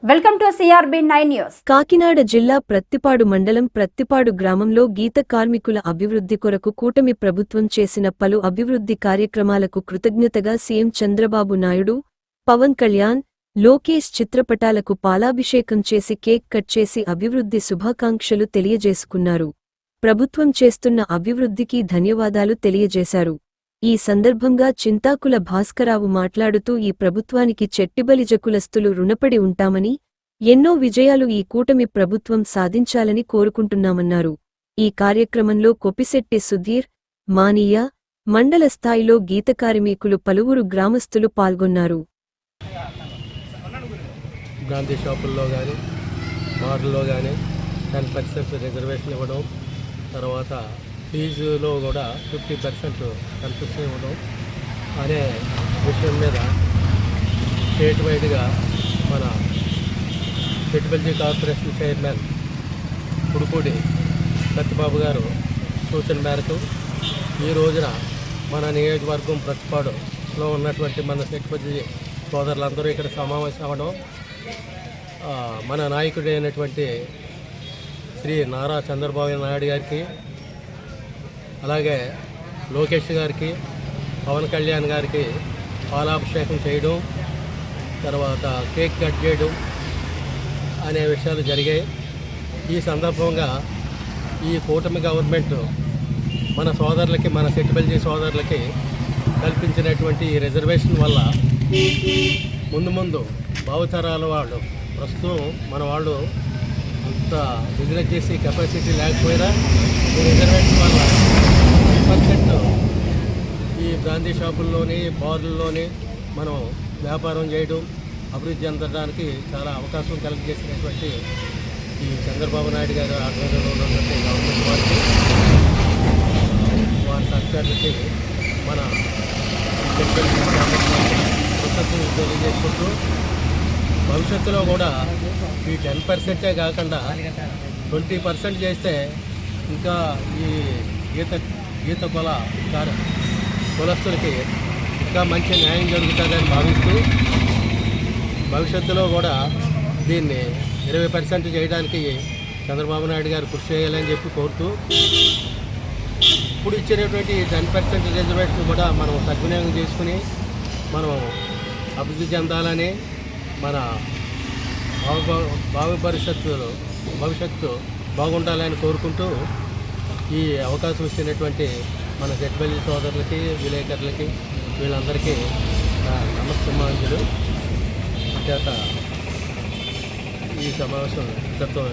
Welcome to CRB9 news. Kakinada జిల్లా ప్రత్తిపాడు మండలం ప్రత్తిపాడు గ్రామంలో గీత కార్మికుల అభివృద్ధి కొరకు కూటమి ప్రభుత్వం చేసిన పలు అభివృద్ధి కార్యక్రమాలకు కృతజ్ఞతగా సీఎం చంద్రబాబు నాయుడు, పవన్ కళ్యాణ్, లోకేష్ చిత్రపటాలకు పాలాభిషేకం చేసి కేక్ కట్ చేసి అభివృద్ధి శుభాకాంక్షలు తెలియజేసుకున్నారు. ప్రభుత్వం చేస్తున్న అభివృద్ధికి ధన్యవాదాలు తెలియజేశారు. ఈ సందర్భంగా చింతాకుల భాస్కరరావు మాట్లాడుతూ ఈ ప్రభుత్వానికి చెట్టిబలిజ కులస్తులు రుణపడి ఉంటామని, ఎన్నో విజయాలు ఈ కూటమి ప్రభుత్వం సాధించాలని కోరుకుంటున్నామన్నారు. ఈ కార్యక్రమంలో కొప్పిశెట్టి సుధీర్, మానియా, మండల స్థాయిలో గీత కార్మికులు పలువురు గ్రామస్తులు పాల్గొన్నారు. గాంధీ షాపుల్లో కానీ బార్లో కానీ 10% రిజర్వేషన్ ఇవ్వడం, తర్వాత ఫీజులో కూడా 50% కన్సెషన్ ఇవ్వడం అనే విషయం మీద స్టేట్ వైడ్గా మన చెట్టిబల్జీ కార్పొరేషన్ చైర్మన్ పుడుపూడి సత్యబాబు గారు సూచన మేరకు ఈ రోజున మన నియోజకవర్గం ప్రతిపాడులో ఉన్నటువంటి మన చెట్టిబల్జీ సోదరులందరూ ఇక్కడ సమావేశం అవ్వడం, మన నాయకుడు అయినటువంటి శ్రీ నారా చంద్రబాబు నాయుడు గారికి, అలాగే లోకేష్ గారికి, పవన్ కళ్యాణ్ గారికి పాలాభిషేకం చేయడం, తర్వాత కేక్ కట్ చేయడం అనే విషయాలు జరిగాయి. ఈ సందర్భంగా ఈ కూటమి గవర్నమెంట్ మన సోదరులకి, మన చెట్టిబల్జీ సోదరులకి కల్పించినటువంటి ఈ రిజర్వేషన్ వల్ల ముందు భావితరాల వాళ్ళు, ప్రస్తుతం మన వాళ్ళు అంత బిజినెస్ చేసి కెపాసిటీ లేకపోయినా ఈ రిజర్వేషన్ వల్ల 10% ఈ గాంధీ షాపుల్లోని బార్లలోని మనం వ్యాపారం చేయడం, అభివృద్ధి చెందడానికి చాలా అవకాశం కలిగజేసినటువంటి ఈ చంద్రబాబు నాయుడు గారు ఆధ్వర్యంలో ఉన్నటువంటి గవర్నమెంట్ వారికి, వారి సర్కార్లకి మన కృతజ్ఞతలు తెలియజేసుకుంటూ, భవిష్యత్తులో కూడా ఈ 10%ఏ కాకుండా 20% చేస్తే ఇంకా ఈ గీత కులస్తులకి ఇంకా మంచి న్యాయం జరుగుతుందని భావిస్తూ, భవిష్యత్తులో కూడా దీన్ని 20% చేయడానికి చంద్రబాబు నాయుడు గారు కృషి చేయాలని చెప్పి కోరుతూ, ఇప్పుడు ఇచ్చినటువంటి 10% రిజర్వేషన్ కూడా మనం సద్వినియోగం చేసుకుని మనం అభివృద్ధి చెందాలని, మన భవిష్యత్తు బాగుండాలని కోరుకుంటూ, ఈ అవకాశం ఇచ్చినటువంటి మన చెట్టిబల్జీ సోదరులకి, విలేకరులకి, వీళ్ళందరికీ నమస్కారాంజలు చేత ఈ సమావేశం ఇంతతో